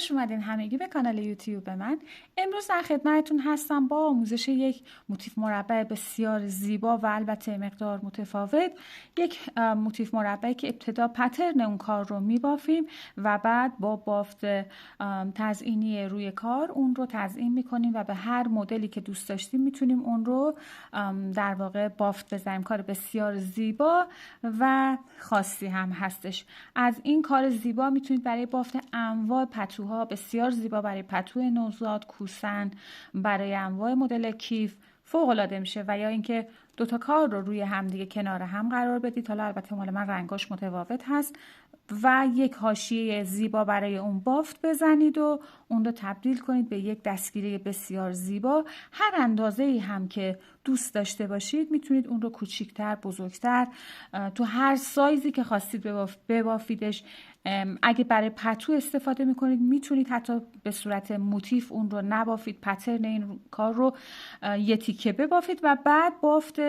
خوش اومدین همگی به کانال یوتیوب من. امروز در خدمتتون هستم با آموزش یک موتیف مربع بسیار زیبا و البته مقدار متفاوت. یک موتیف مربعی که ابتدا پترن اون کار رو میبافیم و بعد با بافت تزئینی روی کار اون رو تزئین میکنیم و به هر مدلی که دوست داشتیم میتونیم اون رو در واقع بافت بزنیم. کار بسیار زیبا و خاصی هم هستش. از این کار زیبا میتونید برای بافت انواع پتوها، بسیار زیبا برای پتو نوزاد، کوسن، برای انواع مدل کیف فوق العاده میشه. و یا اینکه دوتا کار رو روی هم دیگه کنار هم قرار بدید، حالا البته مال من رنگاش متفاوت هست، و یک حاشیه زیبا برای اون بافت بزنید و اون رو تبدیل کنید به یک دستگیره بسیار زیبا. هر اندازه‌ای هم که دوست داشته باشید میتونید اون رو کوچیک‌تر، بزرگتر، تو هر سایزی که خواستید ببافیدش. اگه برای پتو استفاده میکنید میتونید حتی به صورت موتیف اون رو نبافید، پترن این کار رو یه تیکه ببافید و بعد بافت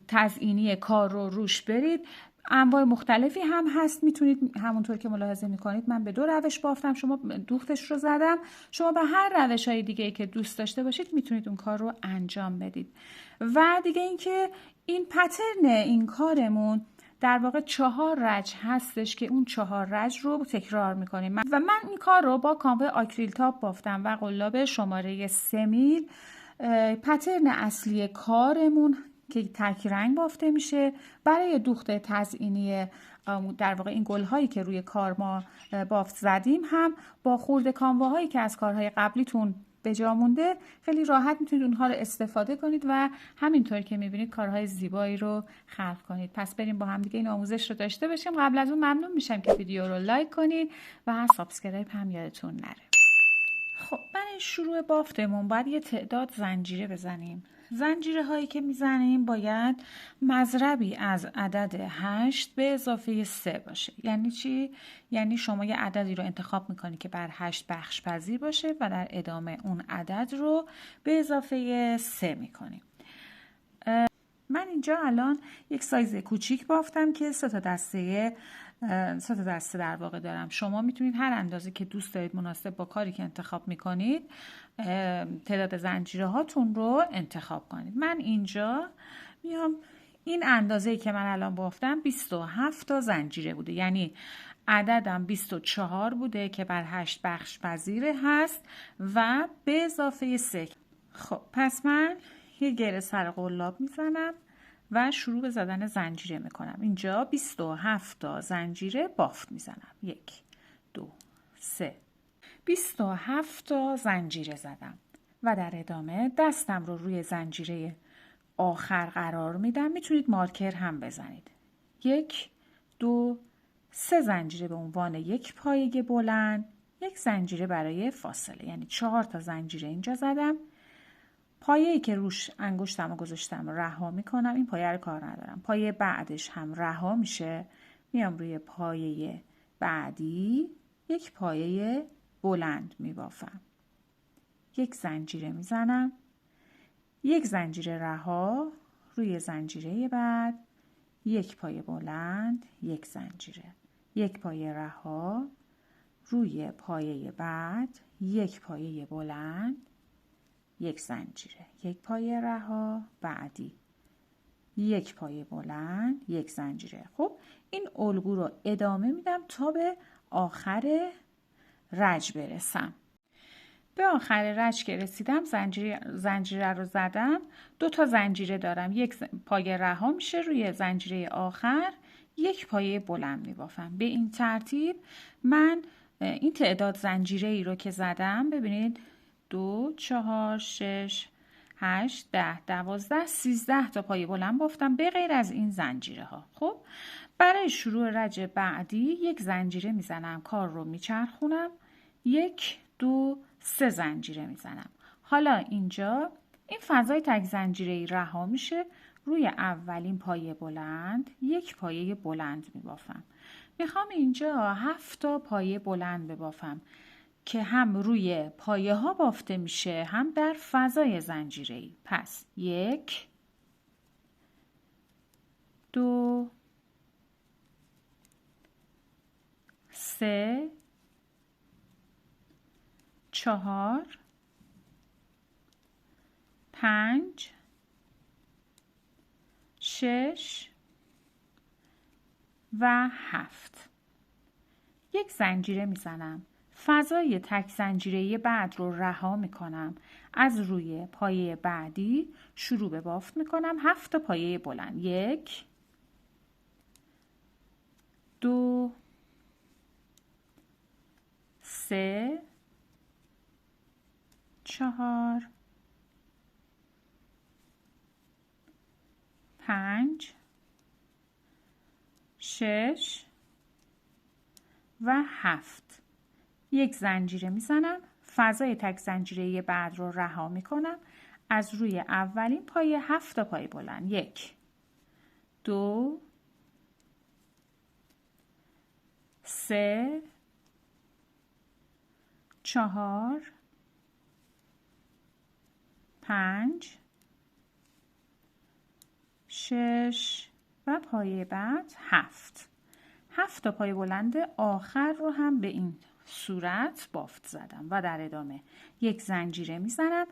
تزئینی کار رو روش برید. انواع مختلفی هم هست، میتونید همونطور که ملاحظه میکنید من به 2 روش بافتم، شما دوختش رو زدم، شما به هر روش های دیگه که دوست داشته باشید میتونید اون کار رو انجام بدید. و دیگه اینکه این پترن این کارمون در واقع 4 رج هستش که اون 4 رج رو تکرار میکنیم و من این کار رو با کانوه آکریل تاپ بافتم و قلاب شماره 3 میل. پترن اصلی کارمون که تک رنگ بافته میشه. برای دوخت تزئینی در واقع این گل‌هایی که روی کار ما بافت زدیم هم با خورده کانواهایی که از کارهای قبلیتون به جا مونده خیلی راحت میتونید اونها رو استفاده کنید و همینطور که میبینید کارهای زیبایی رو خلق کنید. پس بریم با هم دیگه این آموزش رو داشته باشیم. قبل از اون ممنون میشم که ویدیو رو لایک کنید و سابسکرایب هم یادتون نره. خب برای شروع بافتمون باید یه تعداد زنجیره بزنیم. زنجیره هایی که میزنیم باید مضربی از عدد 8 به اضافه 3 باشه. یعنی چی؟ یعنی شما یه عددی رو انتخاب میکنید که بر 8 بخش پذیر باشه و در ادامه اون عدد رو به اضافه 3 میکنیم. من اینجا الان یک سایز کوچیک بافتم که 3 تا دسته در واقع دارم. شما میتونید هر اندازه که دوست دارید مناسب با کاری که انتخاب میکنید تعداد زنجیره هاتون رو انتخاب کنید. من اینجا میام این اندازه‌ای که من الان بافتم 27 تا زنجیره بوده، یعنی عددم 24 بوده که بر 8 بخش پذیره هست و به اضافه 3. خب پس من یه گره سر قلاب میزنم و شروع به زدن زنجیره میکنم. اینجا 27 تا زنجیره بافت میزنم. 1 2 3 27 تا زنجیره زدم و در ادامه دستم رو روی زنجیره آخر قرار میدم. میتونید مارکر هم بزنید. 1 2 3 زنجیره به عنوان یک پایه بلند، یک زنجیره برای فاصله، یعنی 4 تا زنجیره اینجا زدم. پایه‌ای که روش انگشتم رو گذاشتم رها میکنم، این پایه رو کار ندارم. پایه بعدش هم رها میشه، میام روی پایه بعدی یک پایه بلند میبافم. یک زنجیره میزنم، یک زنجیره رها، روی زنجیره بعد یک پایه بلند، یک زنجیره، یک پایه رها، روی پایه بعد یک پایه بلند، یک زنجیره، یک پایه رها، بعدی یک پایه بلند، یک زنجیره. خب این الگو رو ادامه میدم تا به آخر رج برسم. به آخر رج که رسیدم زنجیره رو زدم. 2 تا زنجیره دارم، یک پایه رها میشه، روی زنجیره آخر یک پایه بلند میبافم. به این ترتیب من این تعداد زنجیره ای رو که زدم، ببینید 2 4 6 8 10 12 13 تا پایه بلند بافتم به غیر از این زنجیره ها. خب برای شروع رج بعدی یک زنجیره میزنم، کار رو میچرخونم، 1 2 3 زنجیره میزنم. حالا اینجا این فضای تک زنجیره‌ای رها میشه، روی اولین پایه بلند یک پایه بلند میبافم. میخوام اینجا 7 تا پایه بلند ببافم که هم روی پایه ها بافته میشه هم در فضای زنجیره‌ای. پس 1 2 3 4 5 6 و 7. یک زنجیره میزنم. فضای تک زنجیره بعد رو رها میکنم. از روی پایه بعدی شروع به بافت میکنم. 7 تا پایه بلند. 1 2 3 4 5 6 و 7. یک زنجیره میزنم. فضای تک زنجیره بعد رو رها میکنم. از روی اولین پایه 7 تا پایه بلند. 1 2 3 4 5 6 و پایه بعد 7. 7 تا پایه بلند آخر رو هم به این صورت بافت زدم و در ادامه یک زنجیره میزنم.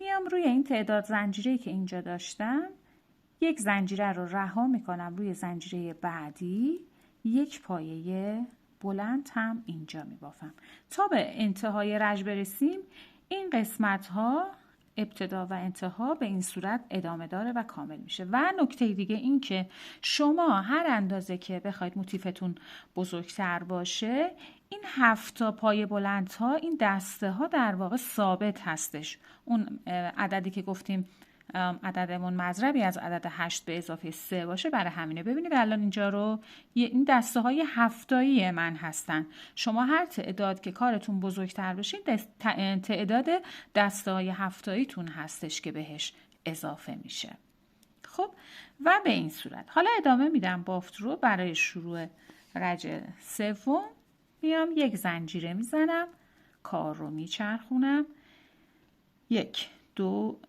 میام روی این تعداد زنجیره‌ای که اینجا داشتم یک زنجیره رو رها میکنم روی زنجیره بعدی. یک پایه بلند هم اینجا میبافم. تا به انتهای رژ برسیم این قسمت ها ابتدا و انتها به این صورت ادامه داره و کامل میشه. و نکته دیگه این که شما هر اندازه که بخواید موتیفتون بزرگتر باشه این 7 تا پایه بلند ها این دسته ها در واقع ثابت هستش. اون عددی که گفتیم عددمون مضربی از عدد 8 به اضافه 3 باشه برای همینه. ببینید الان اینجا رو این دسته های هفتایی من هستن. شما هر تعداد که کارتون بزرگتر بشین تعداد دسته های هفتاییتون هستش که بهش اضافه میشه. خب و به این صورت حالا ادامه میدم بافت رو. برای شروع رج سوم میام یک زنجیره میزنم. کار رو میچرخونم. 1 2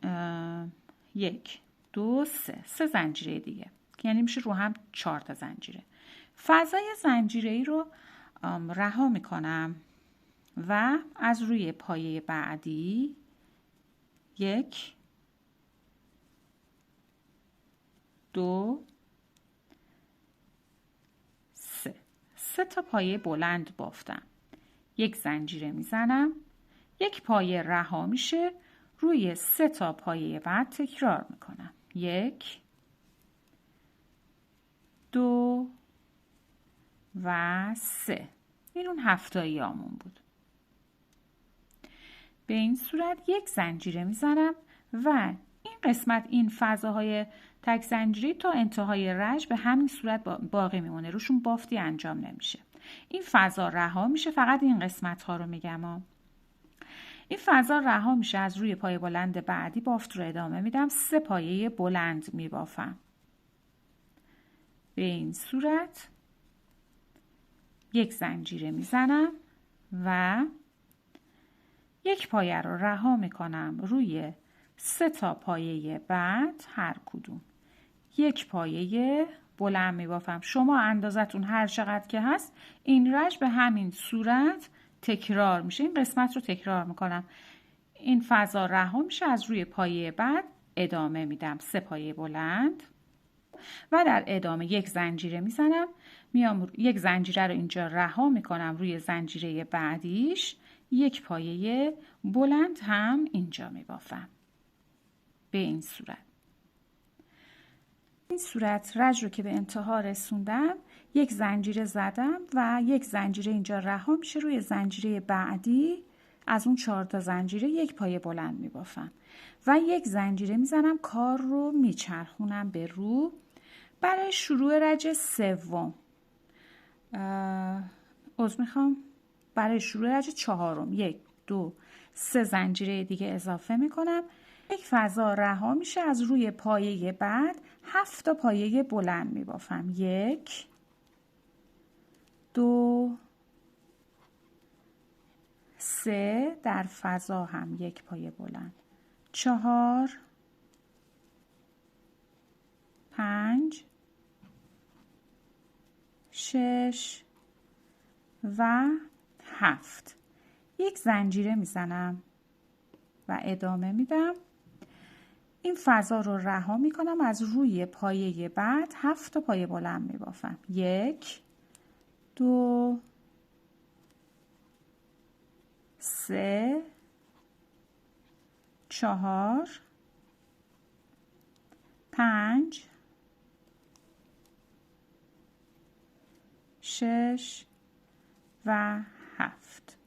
1 2 3 زنجیره دیگه یعنی میشه رو هم 4 تا زنجیره. فضای زنجیره ای رو رها میکنم و از روی پایه بعدی 1 2 3 تا pایه بلند بافتم. یک زنجیره میزنم. یک پایه رها میشه. روی 3 تا پایه بعد تکرار میکنم. 1 2 و 3. این اون هفتایی آمون بود. به این صورت یک زنجیره میزنم و این قسمت این فضاهای تک زنجیری تا انتهای رژ به همین صورت باقی میمونه. روشون بافتی انجام نمیشه. این فضا رها میشه. فقط این قسمت ها رو میگم. این فضا رها میشه. از روی پایه بلند بعدی بافت رو ادامه میدم. 3 پایه بلند میبافم. به این صورت یک زنجیره میزنم و یک پایه رو رها میکنم روی 3 تا پایه بعد هر کدوم یک پایه بلند میبافم. شما اندازتون هر چقدر که هست این رژ به همین صورت تکرار میشه. این قسمت رو تکرار میکنم. این فضا رها میشه. از روی پایه بعد ادامه میدم. 3 پایه بلند و در ادامه یک زنجیره میزنم. میام یک زنجیره رو اینجا رها میکنم روی زنجیره بعدیش. یک پایه بلند هم اینجا میبافم. به این صورت. این صورت رژ رو که به انتها رسوندم یک زنجیره زدم و یک زنجیره اینجا رها میشه. روی زنجیره بعدی از اون 4 تا زنجیره یک پایه بلند میبافم و یک زنجیره میزنم. کار رو میچرخونم به رو. برای شروع رج سوم برای شروع رج چهارم 1 2 3 زنجیره دیگه اضافه میکنم. یک فضا رها میشه. از روی پایه بعد 7 تا پایه بلند میبافم. 1 2 3 در فضا هم یک پایه بلند. 4 5 6 و 7. یک زنجیره میزنم و ادامه میدم. این فضا رو رها میکنم، از روی پایه بعد 7 تا پایه بلند میبافم. 1 2 3 4 5 6 و 7.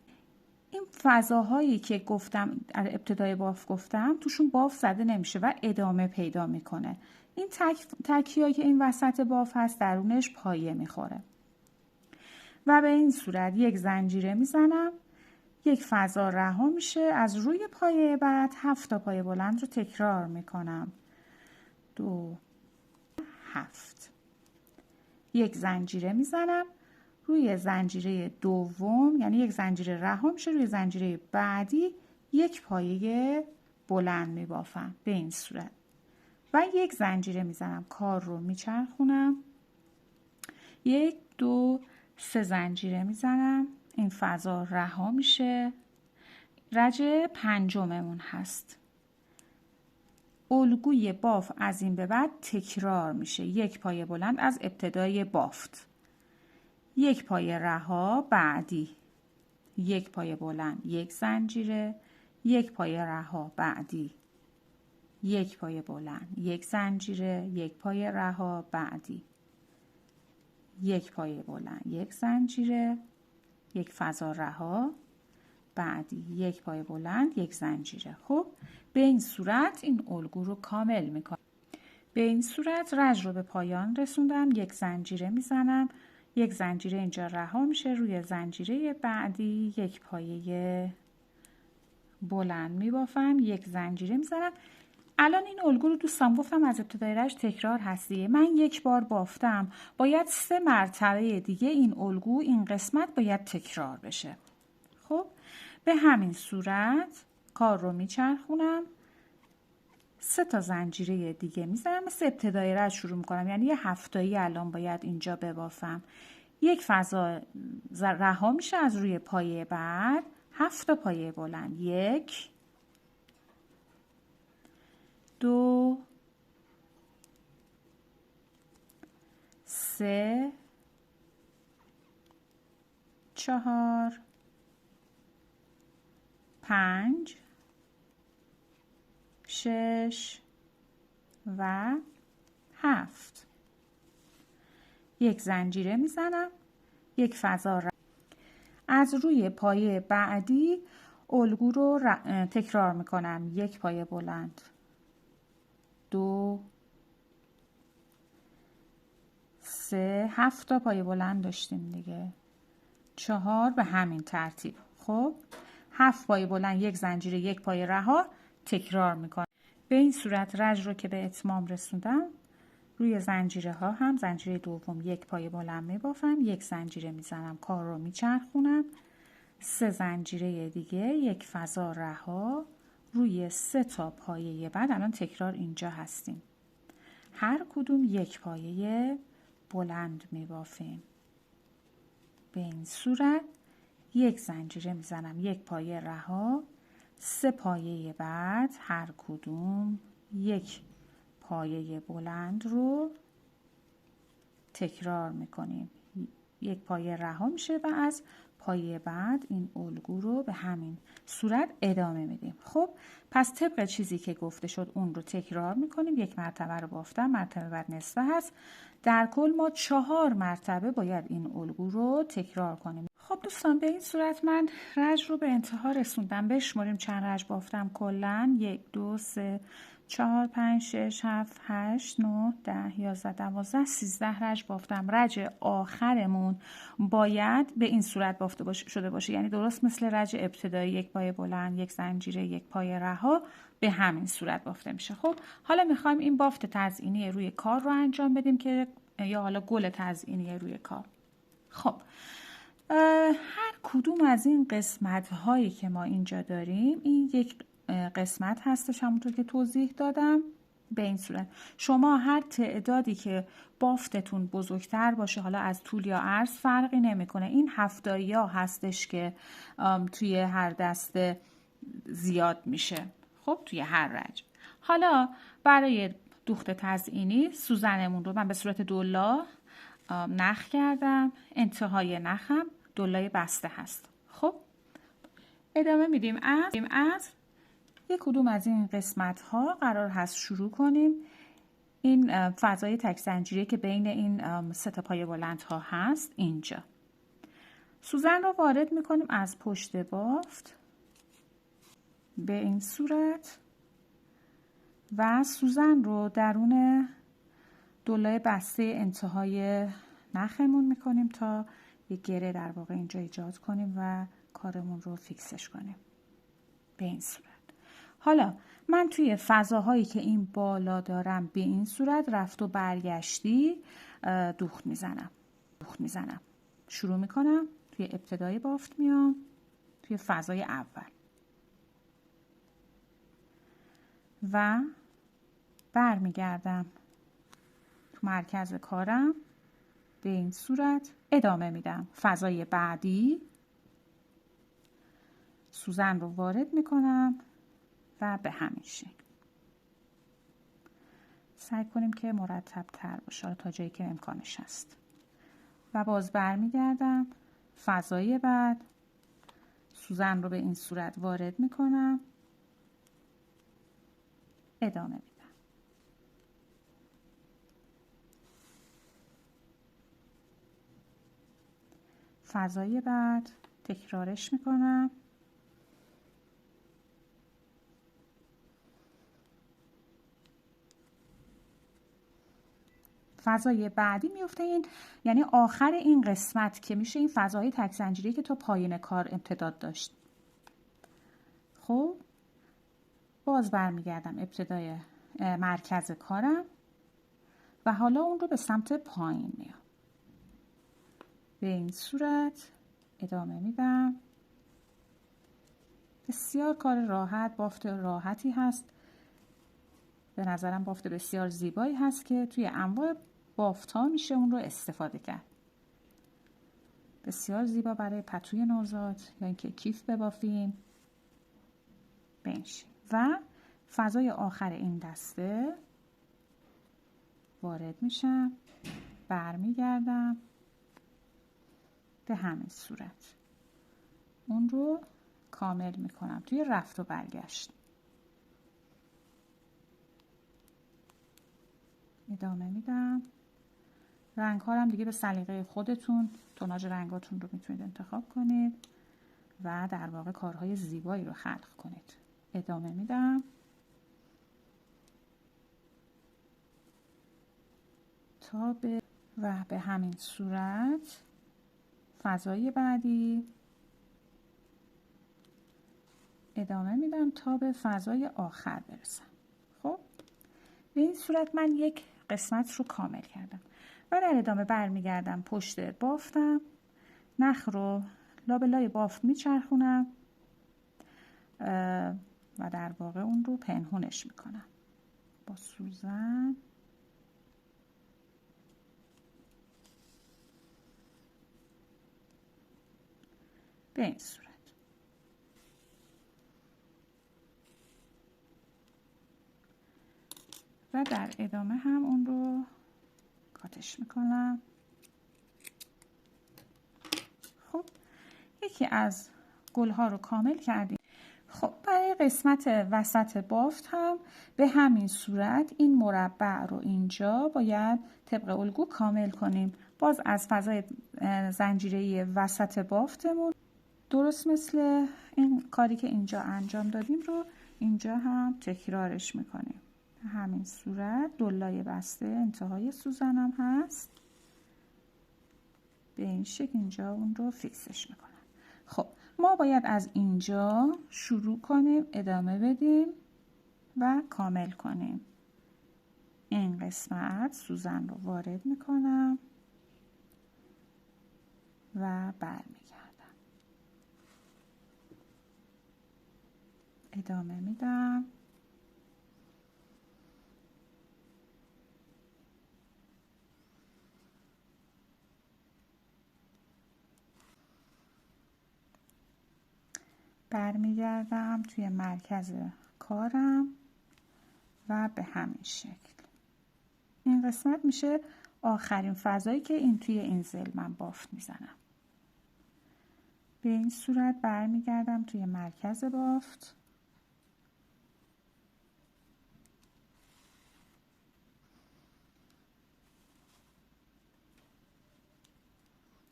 این فضاهایی که گفتم ابتدای باف گفتم توشون باف زده نمیشه و ادامه پیدا میکنه. این تکیه‌ای که این وسط باف هست درونش پایه میخوره و به این صورت یک زنجیره میزنم، یک فضا رها میشه، از روی پایه بعد 7 تا پایه بلند رو تکرار میکنم. 2 7. یک زنجیره میزنم، روی زنجیره دوم یعنی یک زنجیره رها میشه، روی زنجیره بعدی یک پایه بلند میبافم به این صورت و یک زنجیره میزنم. کار رو میچرخونم. 1 2 3 زنجیره میزنم، این فضا رها میشه. رج پنجممون هست. الگوی باف از این به بعد تکرار میشه. یک پایه بلند از ابتدای بافت، یک پایه رها بعدی، یک پایه بلند، یک زنجیره، یک پایه رها بعدی، یک پایه بلند، یک زنجیره، یک پایه رها بعدی، یک پایه بلند، یک زنجیره، یک فضا رها بعدی، یک پایه بلند، یک زنجیره. خب به این صورت این الگو رو کامل میکنم. به این صورت رج رو به پایان رسوندم. یک زنجیره میزنم، یک زنجیره اینجا رها میشه، روی زنجیره بعدی یک پایه بلند میبافم، یک زنجیره میزنم. الان این الگو رو دوستان گفتم از ابتدای رج تکرار هستیه. من یک بار بافتم، باید 3 مرتبه دیگه این الگو، این قسمت باید تکرار بشه. خب به همین صورت کار رو میچرخونم. 3 تا زنجیره دیگه میزنم، مثل ابتدای رج شروع میکنم، یعنی یه هفتایی الان باید اینجا ببافم. یک فضا رها میشه، از روی پایه بعد 7 تا پایه بلند. 1 2 3 4 5 6 و 7. یک زنجیره میزنم، یک فضا از روی پایه بعدی الگو رو تکرار میکنم. یک پایه بلند، 2 3 7 تا پایه بلند داشتیم دیگه، 4 به همین ترتیب. خب 7 پایه بلند، یک زنجیره، یک پایه رها تکرار میکنم. به این صورت رج رو که به اتمام رسوندم، روی زنجیره ها هم زنجیره دوم یک پایه بلند میبافم، یک زنجیره میزنم، کار رو میچرخونم. 3 زنجیره دیگه، یک فضا رها، روی 3 تا پایه بعد الان تکرار اینجا هستیم، هر کدوم یک پایه بلند میبافیم. به این صورت یک زنجیره میزنم، یک پایه رها، 3 پایه بعد هر کدوم یک پایه بلند رو تکرار میکنیم. یک پایه رها میشه و از پایه بعد این الگو رو به همین صورت ادامه میدیم. خب پس طبق چیزی که گفته شد اون رو تکرار میکنیم. یک مرتبه رو بافتم، مرتبه بعد نصفه هست. در کل ما 4 مرتبه باید این الگو رو تکرار کنیم. خب دوستان به این صورت من رج رو به انتها رسوندم. بشماریم چند رج بافتم کلا. 1 2 3 4 5 6 7 8 9 10 11 12 13 رج بافتم. رج آخرمون باید به این صورت بافته شده باشه، یعنی درست مثل رج ابتدایی، یک پایه بلند، یک زنجیره، یک پایه رها، به همین صورت بافته میشه. خب حالا میخوایم این بافت تزیینی روی کار رو انجام بدیم که یا حالا گل تزیینی روی کار. خب هر کدوم از این قسمت هایی که ما اینجا داریم، این یک قسمت هستش همونطور که توضیح دادم. به این صورت شما هر تعدادی که بافتتون بزرگتر باشه، حالا از طول یا عرض فرقی نمیکنه، این هفتایی ها هستش که توی هر دسته زیاد میشه. خب توی هر رنج. حالا برای دوخت تزیینی سوزنمون رو من به صورت دولا نخ کردم، انتهای نخم دولای بسته هست. خب ادامه میدیم از یک کدوم از این قسمت ها قرار هست شروع کنیم. این فضای تک زنجیری که بین این سه تا پایه بلند ها هست، اینجا سوزن رو وارد میکنیم از پشت بافت به این صورت و سوزن رو درون دولای بسته انتهای نخمون میکنیم تا یک گره در واقع اینجا ایجاد کنیم و کارمون رو فیکسش کنیم به این صورت. حالا من توی فضاهایی که این بالا دارم به این صورت رفت و برگشتی دوخت میزنم. شروع میکنم توی ابتدای بافت، میام توی فضای اول و برمیگردم تو مرکز کارم به این صورت ادامه میدم. فضای بعدی سوزن رو وارد میکنم و به همین شکل سعی کنیم که مرتب تر باشه تا جایی که امکانش هست و باز برمیگردم فضای بعد سوزن رو به این صورت وارد میکنم، ادامه میدم. فضای بعد تکرارش میکنم، فضای بعدی میفته این یعنی آخر این قسمت که میشه این فضای تک زنجیری که تا پایین کار امتداد داشت. خب باز برمیگردم ابتدای مرکز کارم و حالا اون رو به سمت پایین میام، به این صورت ادامه میدم. بسیار کار راحت، بافت راحتی هست، به نظرم بافت بسیار زیبایی هست که توی انواع بافت ها میشه اون رو استفاده کرد. بسیار زیبا برای پتوی نوزاد یا اینکه کیف ببافیم بنش. و فضای آخر این دسته وارد میشم، برمیگردم به همین صورت اون رو کامل میکنم توی رفت و برگشت. ادامه میدم. رنگ ها هم دیگه به سلیقه خودتون، توناژ رنگاتون رو میتونید انتخاب کنید و در واقع کارهای زیبایی رو خلق کنید. ادامه میدم تا به همین صورت فضای بعدی ادامه میدم تا به فضای آخر برسم. خب به این صورت من یک قسمت رو کامل کردم و در ادامه برمیگردم پشت بافتم، نخ رو لابلای بافت میچرخونم و در واقع اون رو پنهونش میکنم با سوزن. به این صورت و در ادامه هم اون رو کاتش میکنم. خب یکی از گلها رو کامل کردیم. خب برای قسمت وسط بافت هم به همین صورت این مربع رو اینجا باید طبق الگو کامل کنیم. باز از فضای زنجیره‌ای وسط بافتمون درست مثل این کاری که اینجا انجام دادیم رو اینجا هم تکرارش میکنیم. همین صورت دولای بسته انتهای سوزنم هست، به این شکل اینجا اون رو فیکسش میکنم. خب ما باید از اینجا شروع کنیم، ادامه بدیم و کامل کنیم. این قسمت سوزن رو وارد میکنم و برمیگردم، ادامه میدم. برمیگردم توی مرکز کارم و به همین شکل. این قسمت میشه آخرین فضایی که توی این ضلع من بافت میزنم. به این صورت برمیگردم توی مرکز بافت.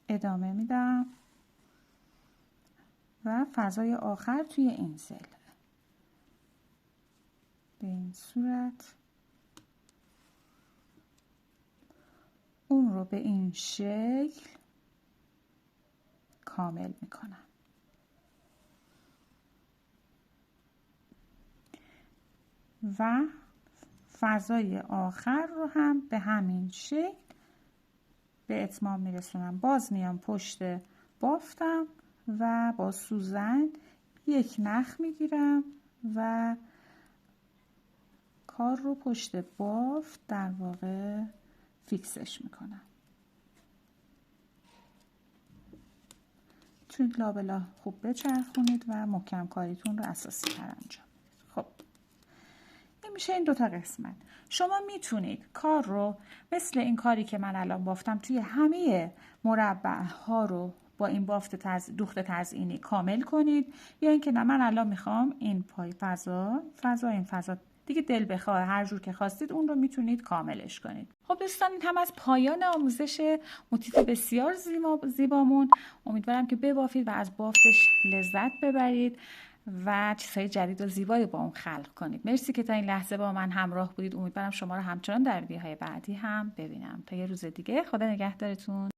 ادامه میدم و فضای آخر توی این ضلع. به این صورت اون رو به این شکل کامل میکنم. و فضای آخر رو هم به همین شکل به اتمام میرسونم. باز میام پشت بافتم و با سوزن یک نخ میگیرم و کار رو پشت بافت در واقع فیکسش میکنم. میتونید لابلا خوب بچرخونید و محکم کاریتون رو اساسی تر انجام بدید. خب این میشه این دوتا قسمت. شما میتونید کار رو مثل این کاری که من الان بافتم توی همه مربع ها رو با این بافت دوخت تزئینی کامل کنید، یا اینکه نه من الان میخوام این پای این فضا دیگه دل بخواه هر جور که خواستید اون رو میتونید کاملش کنید. خب دوستان این هم از پایان آموزش موتیف بسیار زیبامون. امیدوارم که ببافید و از بافتش لذت ببرید و چیزهای جدید و زیبایی با اون خلق کنید. مرسی که تا این لحظه با من همراه بودید. امیدوارم شما رو همچنان در ویدیوهای بعدی هم ببینم. تا یه روز دیگه، خدا نگهدارتون.